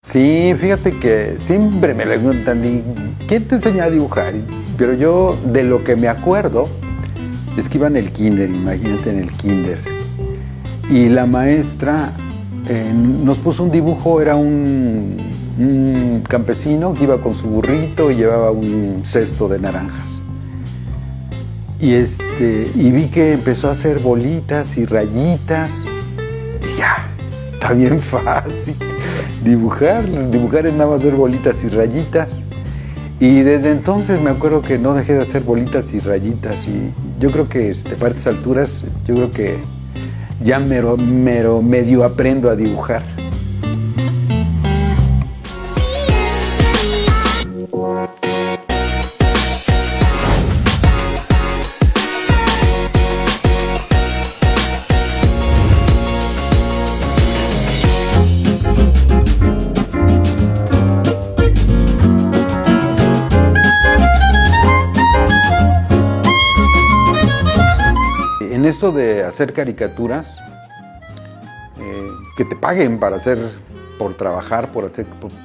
Sí, fíjate que siempre me preguntan, ¿quién te enseñó a dibujar? Pero yo, de lo que me acuerdo, es que iba en el kinder, imagínate en el kinder. Y la maestra nos puso un dibujo, era un campesino que iba con su burrito y llevaba un cesto de naranjas. Y vi que empezó a hacer bolitas y rayitas. Y ya, está bien fácil. Dibujar es nada más hacer bolitas y rayitas. Y desde entonces me acuerdo que no dejé de hacer bolitas y rayitas. Y yo creo que para estas alturas, yo creo que ya medio aprendo a dibujar. En esto de hacer caricaturas, que te paguen por trabajar,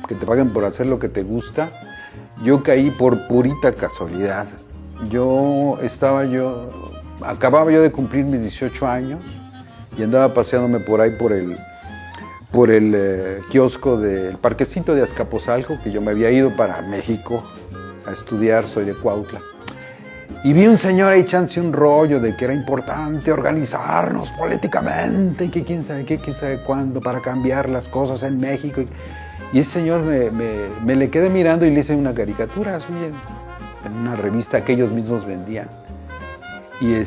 que te paguen por hacer lo que te gusta, yo caí por purita casualidad. Acababa yo de cumplir mis 18 años y andaba paseándome por ahí por el kiosco del parquecito de Azcapotzalco, que yo me había ido para México a estudiar, soy de Cuautla. Y vi un señor ahí echándose un rollo de que era importante organizarnos políticamente y que quién sabe qué, quién sabe cuándo para cambiar las cosas en México. Y ese señor me le quedé mirando y le hice una caricatura así en una revista que ellos mismos vendían. Y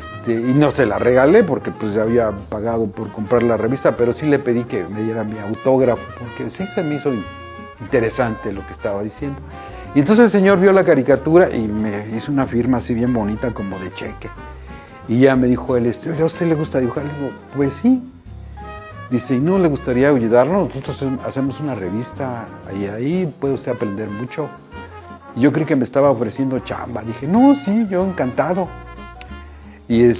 no se la regalé porque pues ya había pagado por comprar la revista, pero sí le pedí que me diera mi autógrafo porque sí se me hizo interesante lo que estaba diciendo. Y entonces el señor vio la caricatura y me hizo una firma así bien bonita como de cheque. Y ya me dijo él, ¿a usted le gusta dibujar? Le digo, pues sí. Dice, ¿y no le gustaría ayudarnos? Nosotros hacemos una revista ahí puede usted aprender mucho. Y yo creí que me estaba ofreciendo chamba. Dije, no, sí, yo encantado. Y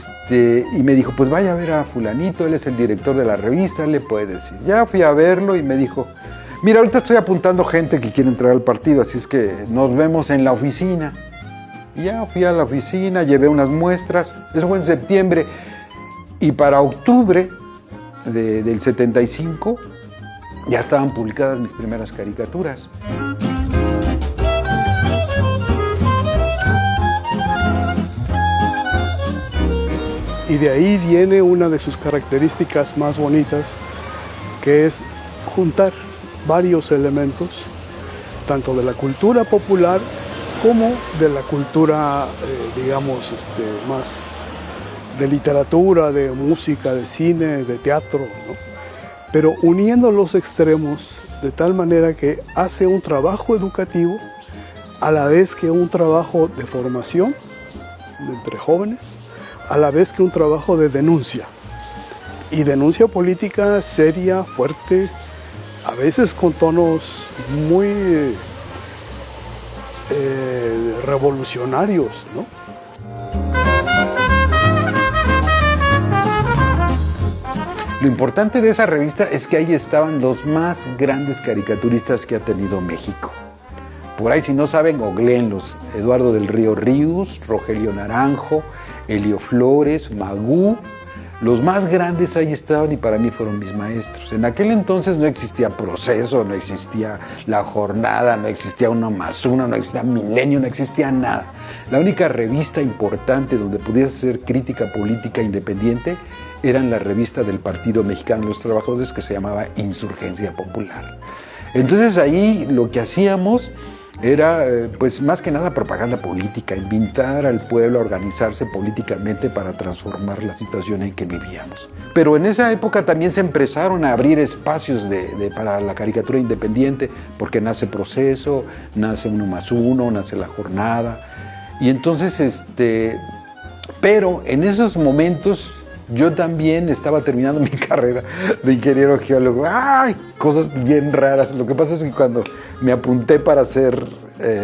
me dijo, pues vaya a ver a fulanito, él es el director de la revista, él le puede decir. Ya fui a verlo y me dijo, mira, ahorita estoy apuntando gente que quiere entrar al partido, así es que nos vemos en la oficina. Y ya fui a la oficina, llevé unas muestras, eso fue en septiembre, y para octubre del 75 ya estaban publicadas mis primeras caricaturas. Y de ahí viene una de sus características más bonitas, que es juntar varios elementos, tanto de la cultura popular como de la cultura, digamos, más de literatura, de música, de cine, de teatro, ¿no? Pero uniendo los extremos de tal manera que hace un trabajo educativo a la vez que un trabajo de formación entre jóvenes, a la vez que un trabajo de denuncia. Y denuncia política seria, fuerte, a veces con tonos muy revolucionarios, ¿no? Lo importante de esa revista es que ahí estaban los más grandes caricaturistas que ha tenido México. Por ahí, si no saben, googleenlos. Eduardo del Río Ríos, Rogelio Naranjo, Helio Flores, Magú. Los más grandes ahí estaban y para mí fueron mis maestros. En aquel entonces no existía Proceso, no existía La Jornada, no existía Uno más Uno, no existía Milenio, no existía nada. La única revista importante donde pudiese hacer crítica política independiente eran la revista del Partido Mexicano de los Trabajadores, que se llamaba Insurgencia Popular. Entonces ahí lo que hacíamos era, pues más que nada, propaganda política, invitar al pueblo a organizarse políticamente para transformar la situación en que vivíamos. Pero en esa época también se empezaron a abrir espacios para la caricatura independiente, porque nace Proceso, nace Uno más Uno, nace La Jornada. Y entonces, pero en esos momentos yo también estaba terminando mi carrera de ingeniero geólogo. ¡Ay! Cosas bien raras. Lo que pasa es que cuando me apunté para hacer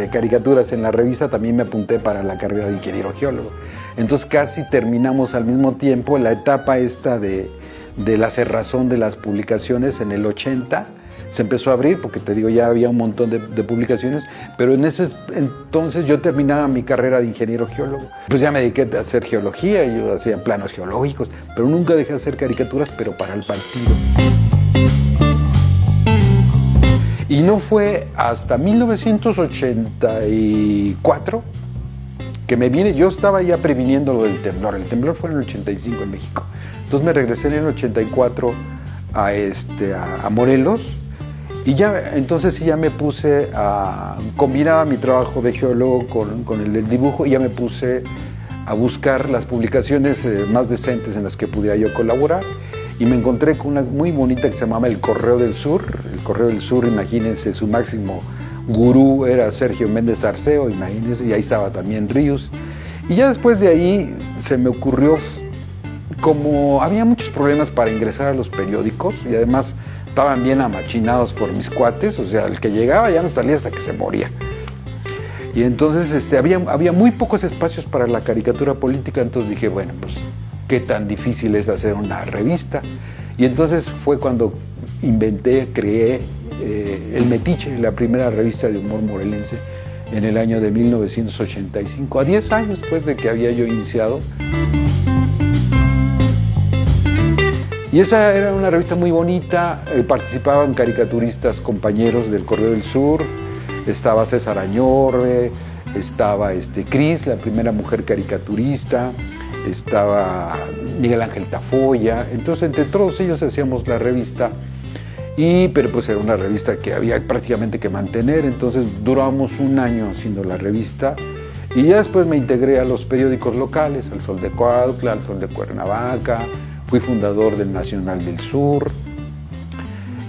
caricaturas en la revista, también me apunté para la carrera de ingeniero geólogo. Entonces casi terminamos al mismo tiempo la etapa esta de la cerrazón de las publicaciones en el 80. se empezó a abrir, porque te digo, ya había un montón de publicaciones, pero en ese entonces yo terminaba mi carrera de ingeniero geólogo. Pues ya me dediqué a hacer geología, y yo hacía planos geológicos, pero nunca dejé de hacer caricaturas, pero para el partido. Y no fue hasta 1984 que me vine. Yo estaba ya previniendo lo del temblor. El temblor fue en el 85 en México. Entonces me regresé en el 84 a Morelos, y ya entonces sí ya me puse a combinaba mi trabajo de geólogo con el del dibujo, y ya me puse a buscar las publicaciones más decentes en las que pudiera yo colaborar, y me encontré con una muy bonita que se llamaba El Correo del Sur. El Correo del Sur, imagínense, su máximo gurú era Sergio Méndez Arceo, imagínense, y ahí estaba también Ríos. Y ya después de ahí se me ocurrió, como había muchos problemas para ingresar a los periódicos, y además estaban bien amachinados por mis cuates, o sea, el que llegaba ya no salía hasta que se moría. Y entonces había muy pocos espacios para la caricatura política, entonces dije, bueno, pues qué tan difícil es hacer una revista. Y entonces fue cuando creé El Metiche, la primera revista de humor morelense, en el año de 1985, a 10 años después de que había yo iniciado. Y esa era una revista muy bonita, participaban caricaturistas compañeros del Correo del Sur, estaba César Añorbe, estaba Cris, la primera mujer caricaturista, estaba Miguel Ángel Tafoya. Entonces entre todos ellos hacíamos la revista, pero pues era una revista que había prácticamente que mantener. Entonces duramos un año haciendo la revista, y ya después me integré a los periódicos locales, al Sol de Cuautla, al Sol de Cuernavaca. Fui fundador del Nacional del Sur,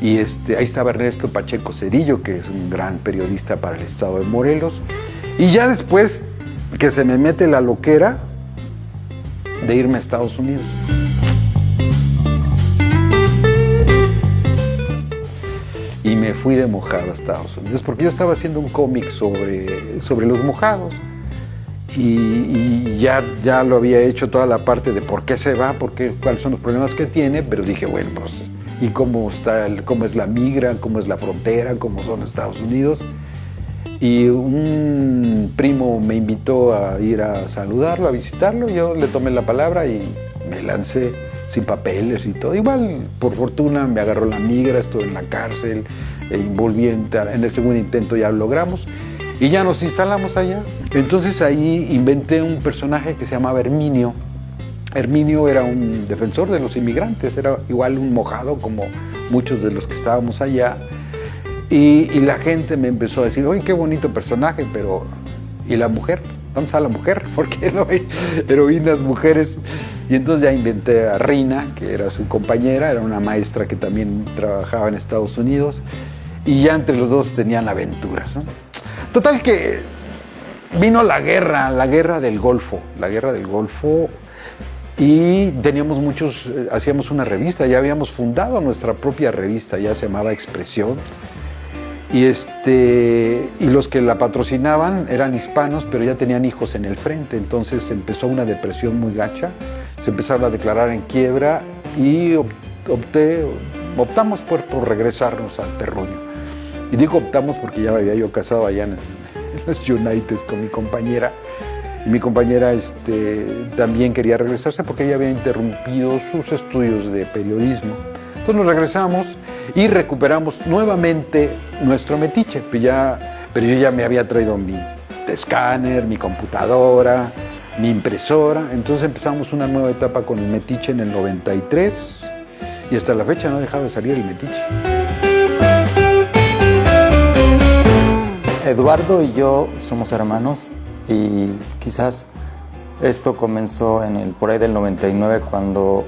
y ahí estaba Ernesto Pacheco Cerillo, que es un gran periodista para el estado de Morelos. Y ya después que se me mete la loquera de irme a Estados Unidos. Y me fui de mojado a Estados Unidos, porque yo estaba haciendo un cómic sobre los mojados. Y ya lo había hecho toda la parte de por qué se va, cuáles son los problemas que tiene, pero dije, bueno, pues, ¿y cómo es la migra, cómo es la frontera, cómo son Estados Unidos? Y un primo me invitó a ir a saludarlo, a visitarlo. Yo le tomé la palabra y me lancé sin papeles y todo. Igual, por fortuna, me agarró la migra, estuve en la cárcel, volví en el segundo intento, ya lo logramos. Y ya nos instalamos allá. Entonces ahí inventé un personaje que se llamaba Herminio. Herminio era un defensor de los inmigrantes, era igual un mojado como muchos de los que estábamos allá. Y la gente me empezó a decir, oye, qué bonito personaje, pero ¿y la mujer? ¿Dónde está la mujer? ¿Por qué no hay heroínas mujeres? Y entonces ya inventé a Rina, que era su compañera, era una maestra que también trabajaba en Estados Unidos. Y ya entre los dos tenían aventuras, ¿no? Total que vino la guerra del Golfo, y teníamos hacíamos una revista, ya habíamos fundado nuestra propia revista, ya se llamaba Expresión, y los que la patrocinaban eran hispanos, pero ya tenían hijos en el frente, entonces empezó una depresión muy gacha, se empezaron a declarar en quiebra, y optamos por regresarnos al terruño. Y digo optamos porque ya me había yo casado allá en los United con mi compañera. Y mi compañera también quería regresarse porque ella había interrumpido sus estudios de periodismo. Entonces nos regresamos y recuperamos nuevamente nuestro Metiche. Pero yo ya me había traído mi escáner, mi computadora, mi impresora. Entonces empezamos una nueva etapa con el Metiche en el 93 y hasta la fecha no ha dejado de salir el Metiche. Eduardo y yo somos hermanos y quizás esto comenzó por ahí del 99 cuando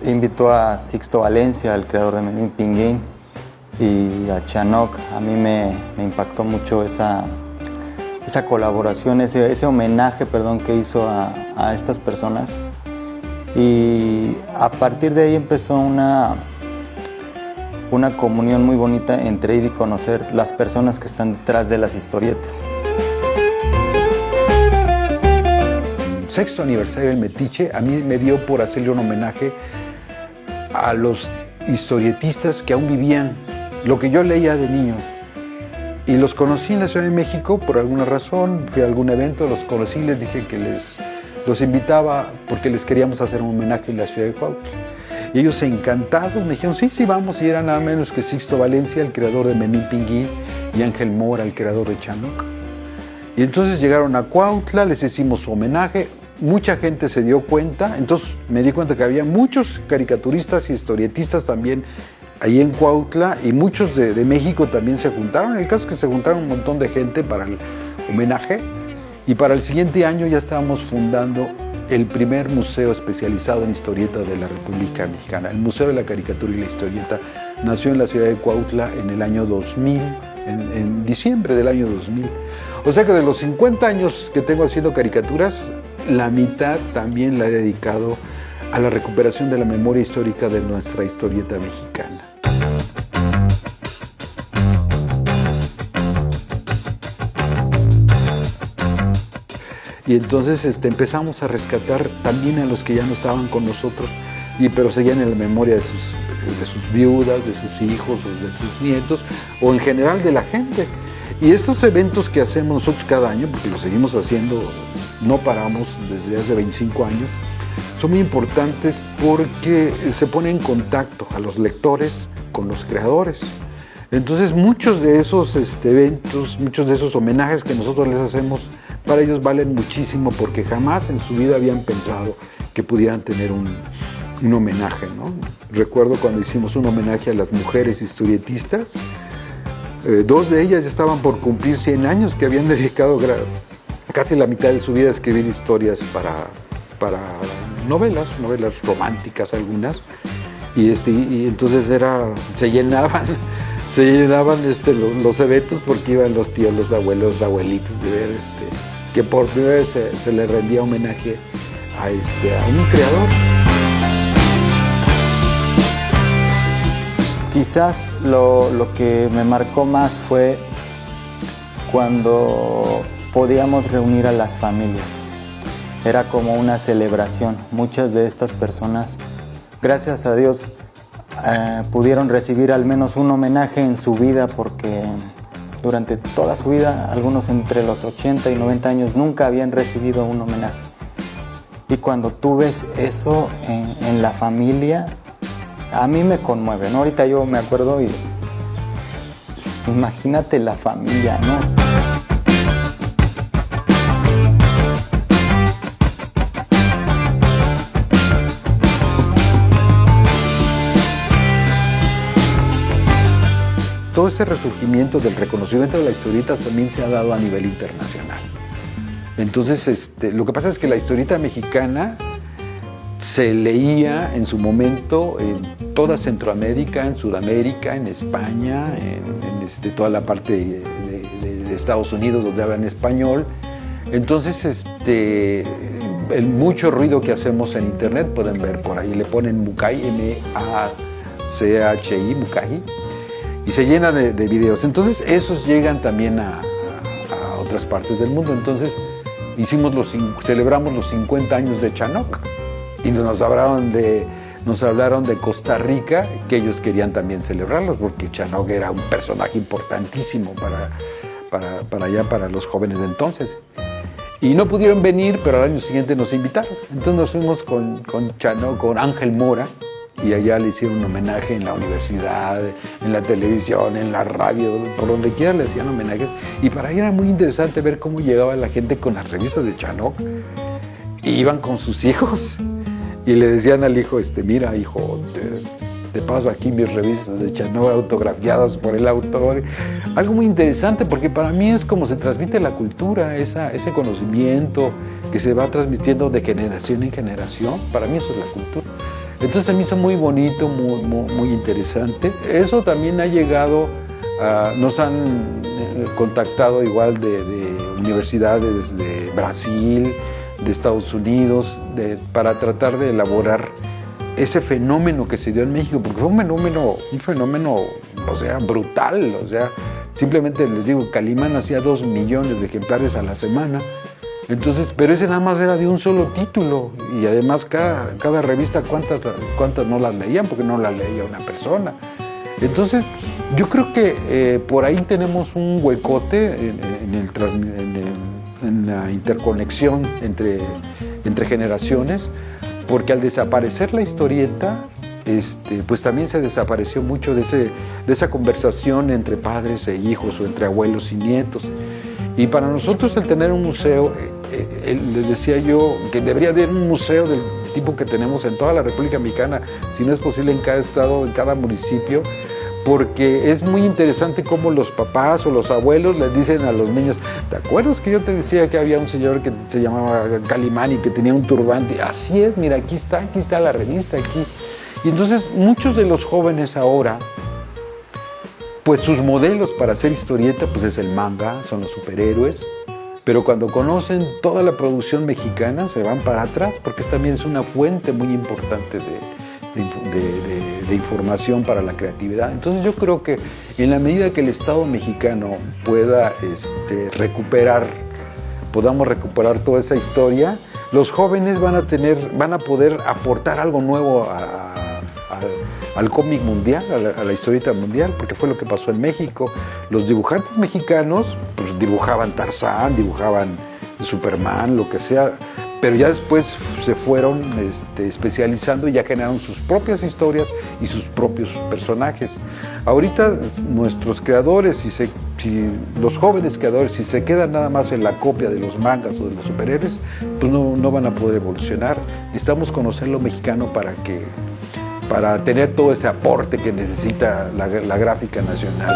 invitó a Sixto Valencia, el creador de Melín Pinguín, y a Chanoc. A mí me impactó mucho esa colaboración, ese homenaje, que hizo a estas personas. Y a partir de ahí empezó una comunión muy bonita entre ir y conocer las personas que están detrás de las historietas. Sexto aniversario del Metiche, a mí me dio por hacerle un homenaje a los historietistas que aún vivían lo que yo leía de niño. Y los conocí en la Ciudad de México por alguna razón, fui a algún evento, los conocí, les dije que los invitaba porque les queríamos hacer un homenaje en la ciudad de Cuautla. Y ellos encantados me dijeron, sí, sí, vamos. Y era nada menos que Sixto Valencia, el creador de Memín Pinguín, y Ángel Mora, el creador de Chanoc. Y entonces llegaron a Cuautla, les hicimos su homenaje, mucha gente se dio cuenta, entonces me di cuenta que había muchos caricaturistas y historietistas también ahí en Cuautla, y muchos de México también se juntaron. El caso es que se juntaron un montón de gente para el homenaje, y para el siguiente año ya estábamos fundando el primer museo especializado en historieta de la República Mexicana. El Museo de la Caricatura y la Historieta nació en la ciudad de Cuautla en el año 2000, en diciembre del año 2000. O sea que de los 50 años que tengo haciendo caricaturas, la mitad también la he dedicado a la recuperación de la memoria histórica de nuestra historieta mexicana. Y entonces empezamos a rescatar también a los que ya no estaban con nosotros, pero seguían en la memoria de sus viudas, de sus hijos, o de sus nietos, o en general de la gente. Y estos eventos que hacemos nosotros cada año, porque lo seguimos haciendo, no paramos desde hace 25 años, son muy importantes porque se pone en contacto a los lectores con los creadores. Entonces muchos de esos eventos, muchos de esos homenajes que nosotros les hacemos, para ellos valen muchísimo porque jamás en su vida habían pensado que pudieran tener un homenaje, ¿no? Recuerdo cuando hicimos un homenaje a las mujeres historietistas, dos de ellas ya estaban por cumplir 100 años, que habían dedicado casi la mitad de su vida a escribir historias para novelas románticas algunas, y entonces se llenaban los eventos porque iban los tíos, los abuelos, los abuelitos de ver que por primera vez se le rendía homenaje a un creador. Quizás lo que me marcó más fue cuando podíamos reunir a las familias. Era como una celebración. Muchas de estas personas, gracias a Dios, pudieron recibir al menos un homenaje en su vida, porque durante toda su vida, algunos entre los 80 y 90 años, nunca habían recibido un homenaje. Y cuando tú ves eso en la familia, a mí me conmueve, ¿no? Ahorita yo me acuerdo y imagínate la familia, ¿no? Todo ese resurgimiento del reconocimiento de las historietas también se ha dado a nivel internacional. Entonces, lo que pasa es que la historieta mexicana se leía en su momento en toda Centroamérica, en Sudamérica, en España, en toda la parte de Estados Unidos donde hablan español. Entonces, mucho ruido que hacemos en internet, pueden ver por ahí, le ponen Mucay, M-A-C-H-I, Mucay, y se llena de videos. Entonces esos llegan también a otras partes del mundo. Entonces celebramos los 50 años de Chanoc y nos hablaron de Costa Rica, que ellos querían también celebrarlos porque Chanoc era un personaje importantísimo para allá, para los jóvenes de entonces. Y no pudieron venir, pero al año siguiente nos invitaron. Entonces nos fuimos con Chanoc, con Ángel Mora, y allá le hicieron un homenaje en la universidad, en la televisión, en la radio, por donde quiera le hacían homenajes. Y para ahí era muy interesante ver cómo llegaba la gente con las revistas de Chanoc, y iban con sus hijos y le decían al hijo, mira hijo, te paso aquí mis revistas de Chanoc autografiadas por el autor. Algo muy interesante, porque para mí es como se transmite la cultura, ese conocimiento que se va transmitiendo de generación en generación. Para mí eso es la cultura. Entonces a mí es muy bonito, muy interesante. Eso también ha llegado, nos han contactado igual de universidades de Brasil, de Estados Unidos, para tratar de elaborar ese fenómeno que se dio en México, porque fue un fenómeno, o sea, brutal. O sea, simplemente les digo, Calimán hacía 2 millones de ejemplares a la semana. Entonces, pero ese nada más era de un solo título, y además cada revista, ¿cuántas no las leían? Porque no las leía una persona. Entonces, yo creo que por ahí tenemos un huecote en la interconexión entre generaciones, porque al desaparecer la historieta, pues también se desapareció mucho de esa conversación entre padres e hijos o entre abuelos y nietos. Y para nosotros el tener un museo, les decía yo que debería haber un museo del tipo que tenemos en toda la República Mexicana, si no es posible en cada estado, en cada municipio, porque es muy interesante cómo los papás o los abuelos les dicen a los niños: ¿te acuerdas que yo te decía que había un señor que se llamaba Calimán y que tenía un turbante? Así es, mira, aquí está la revista, aquí. Y entonces muchos de los jóvenes ahora, pues sus modelos para hacer historieta pues es el manga, son los superhéroes, pero cuando conocen toda la producción mexicana se van para atrás, porque también es una fuente muy importante de información para la creatividad. Entonces yo creo que en la medida que el Estado mexicano pueda podamos recuperar toda esa historia, los jóvenes van a poder aportar algo nuevo al cómic mundial, a la historieta mundial, porque fue lo que pasó en México. Los dibujantes mexicanos pues, dibujaban Tarzán, dibujaban Superman, lo que sea, pero ya después se fueron especializando y ya generaron sus propias historias y sus propios personajes. Ahorita nuestros creadores, si los jóvenes creadores, si se quedan nada más en la copia de los mangas o de los superhéroes, pues no van a poder evolucionar. Necesitamos conocer lo mexicano para tener todo ese aporte que necesita la gráfica nacional.